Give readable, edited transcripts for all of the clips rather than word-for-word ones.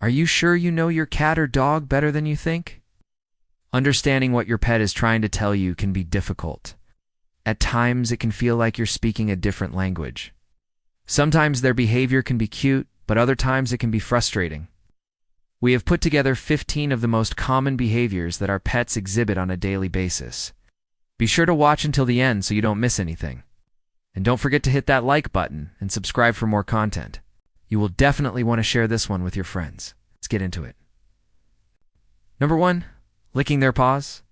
Are you sure you know your cat or dog better than you think? Understanding what your pet is trying to tell you can be difficult. At times, it can feel like you're speaking a different language. Sometimes their behavior can be cute, but other times it can be frustrating. We have put together 15 of the most common behaviors that our pets exhibit on a daily basis. Be sure to watch until the end so you don't miss anything. And don't forget to hit that like button and subscribe for more content. You will definitely want to share this one with your friends. Let's get into it. Number 1, licking their paws.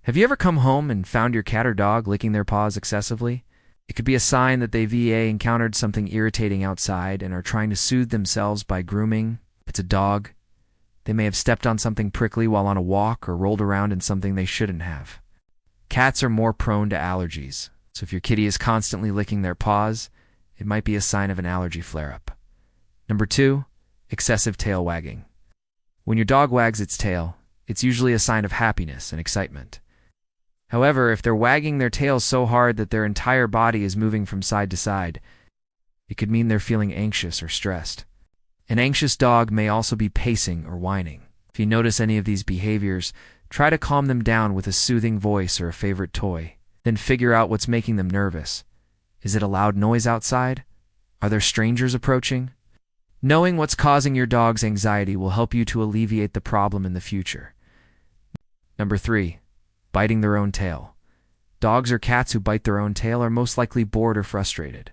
Have you ever come home and found your cat or dog licking their paws excessively? It could be a sign that they've encountered something irritating outside and are trying to soothe themselves by grooming. If it's a dog, they may have stepped on something prickly while on a walk or rolled around in something they shouldn't have. Cats are more prone to allergies, so if your kitty is constantly licking their paws, it might be a sign of an allergy flare-up. Number 2, excessive tail wagging. When your dog wags its tail, it's usually a sign of happiness and excitement. However, if they're wagging their tails so hard that their entire body is moving from side to side, it could mean they're feeling anxious or stressed. An anxious dog may also be pacing or whining. If you notice any of these behaviors, try to calm them down with a soothing voice or a favorite toy. Then figure out what's making them nervous. Is it a loud noise outside? Are there strangers approaching? Knowing what's causing your dog's anxiety will help you to alleviate the problem in the future. Number 3, biting their own tail. Dogs or cats who bite their own tail are most likely bored or frustrated.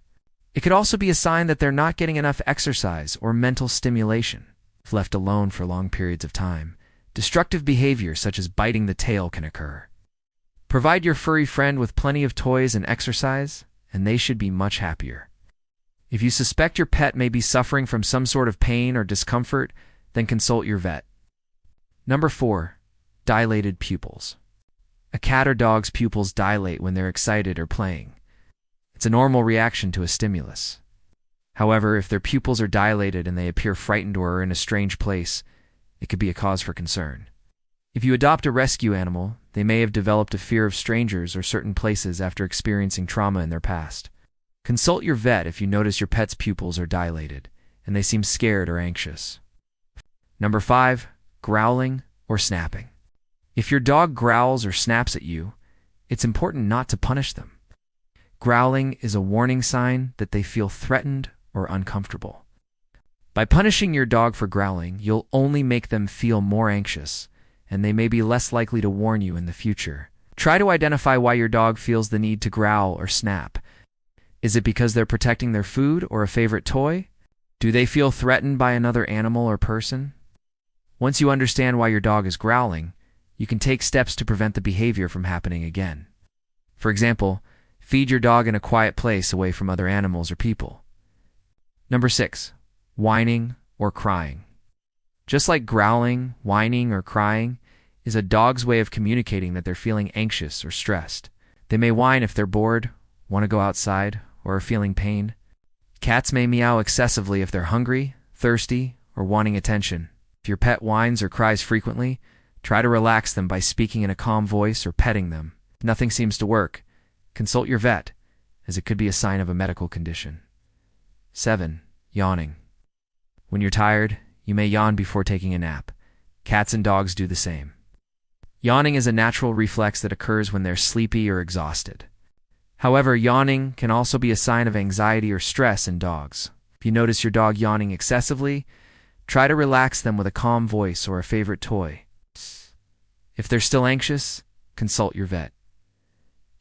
It could also be a sign that they're not getting enough exercise or mental stimulation. If left alone for long periods of time, destructive behavior such as biting the tail can occur. Provide your furry friend with plenty of toys and exercise, and they should be much happier. If you suspect your pet may be suffering from some sort of pain or discomfort, then consult your vet. Number 4, dilated pupils. A cat or dog's pupils dilate when they're excited or playing. It's a normal reaction to a stimulus. However, if their pupils are dilated and they appear frightened or are in a strange place, it could be a cause for concern. If you adopt a rescue animal, they may have developed a fear of strangers or certain places after experiencing trauma in their past. Consult your vet if you notice your pet's pupils are dilated and they seem scared or anxious. Number 5, growling or snapping. If your dog growls or snaps at you, it's important not to punish them. Growling is a warning sign that they feel threatened or uncomfortable. By punishing your dog for growling, you'll only make them feel more anxious, and they may be less likely to warn you in the future. Try to identify why your dog feels the need to growl or snap. Is it because they're protecting their food or a favorite toy? Do they feel threatened by another animal or person? Once you understand why your dog is growling, you can take steps to prevent the behavior from happening again. For example, feed your dog in a quiet place away from other animals or people. Number 6, whining or crying. Just like growling, whining, or crying is a dog's way of communicating that they're feeling anxious or stressed. They may whine if they're bored, want to go outside, or are feeling pain. Cats may meow excessively if they're hungry, thirsty, or wanting attention. If your pet whines or cries frequently, try to relax them by speaking in a calm voice or petting them. If nothing seems to work, consult your vet, as it could be a sign of a medical condition. 7, yawning. When you're tired, you may yawn before taking a nap. Cats and dogs do the same. Yawning is a natural reflex that occurs when they're sleepy or exhausted. However, yawning can also be a sign of anxiety or stress in dogs. If you notice your dog yawning excessively, try to relax them with a calm voice or a favorite toy. If they're still anxious, consult your vet.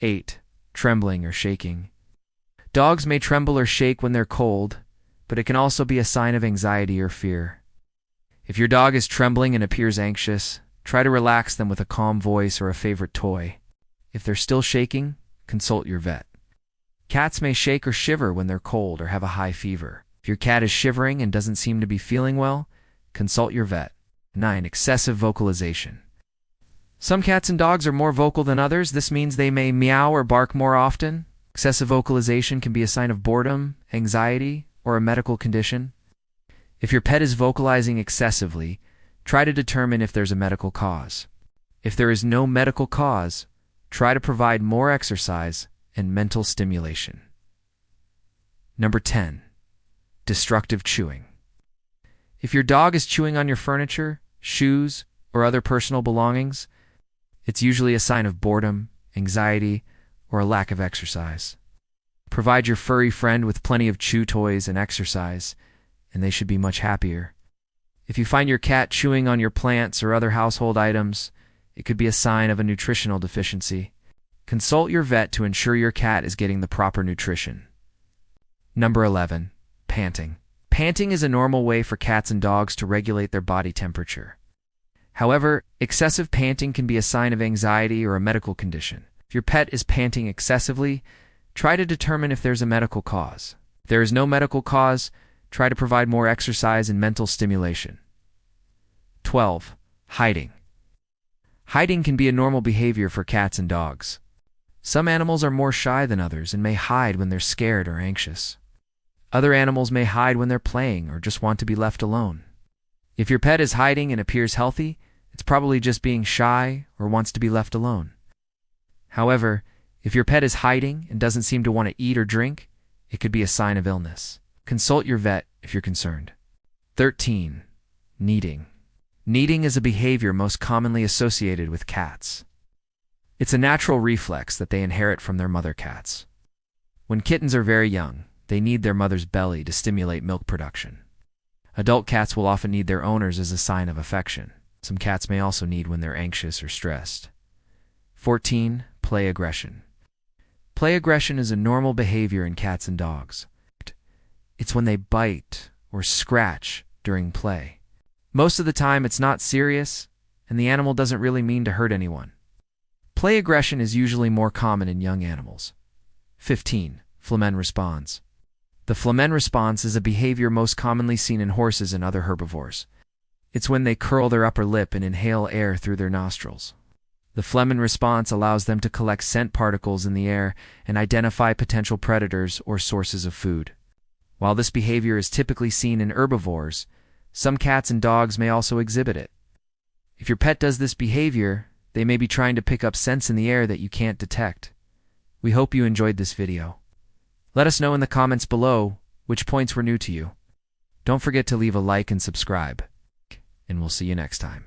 8, trembling or shaking. Dogs may tremble or shake when they're cold, but it can also be a sign of anxiety or fear. If your dog is trembling and appears anxious, try to relax them with a calm voice or a favorite toy. If they're still shaking, consult your vet. Cats may shake or shiver when they're cold or have a high fever. If your cat is shivering and doesn't seem to be feeling well, consult your vet. 9, excessive vocalization. Some cats and dogs are more vocal than others. This means they may meow or bark more often. Excessive vocalization can be a sign of boredom, anxiety, or a medical condition. If your pet is vocalizing excessively, try to determine if there's a medical cause. If there is no medical cause, try to provide more exercise and mental stimulation. Number 10, destructive chewing. If your dog is chewing on your furniture, shoes, or other personal belongings, it's usually a sign of boredom, anxiety, or a lack of exercise. Provide your furry friend with plenty of chew toys and exercise, and they should be much happier. If you find your cat chewing on your plants or other household items, it could be a sign of a nutritional deficiency. Consult your vet to ensure your cat is getting the proper nutrition. Number 11. Panting. Panting is a normal way for cats and dogs to regulate their body temperature. However, excessive panting can be a sign of anxiety or a medical condition. If your pet is panting excessively, try to determine if there's a medical cause. If there is no medical cause, try to provide more exercise and mental stimulation. 12. Hiding. Hiding can be a normal behavior for cats and dogs. Some animals are more shy than others and may hide when they're scared or anxious. Other animals may hide when they're playing or just want to be left alone. If your pet is hiding and appears healthy, it's probably just being shy or wants to be left alone. However, if your pet is hiding and doesn't seem to want to eat or drink, it could be a sign of illness. Consult your vet if you're concerned. 13. Kneading. Kneading is a behavior most commonly associated with cats. It's a natural reflex that they inherit from their mother cats. When kittens are very young, they knead their mother's belly to stimulate milk production. Adult cats will often knead their owners as a sign of affection. Some cats may also knead when they're anxious or stressed. 14. Play aggression. Play aggression is a normal behavior in cats and dogs. It's when they bite or scratch during play. Most of the time it's not serious, and the animal doesn't really mean to hurt anyone. Play aggression is usually more common in young animals. 15. Flamen response. The flamen response is a behavior most commonly seen in horses and other herbivores. It's when they curl their upper lip and inhale air through their nostrils. The flamen response allows them to collect scent particles in the air and identify potential predators or sources of food. While this behavior is typically seen in herbivores, some cats and dogs may also exhibit it. If your pet does this behavior, they may be trying to pick up scents in the air that you can't detect. We hope you enjoyed this video. Let us know in the comments below which points were new to you. Don't forget to leave a like and subscribe, and we'll see you next time.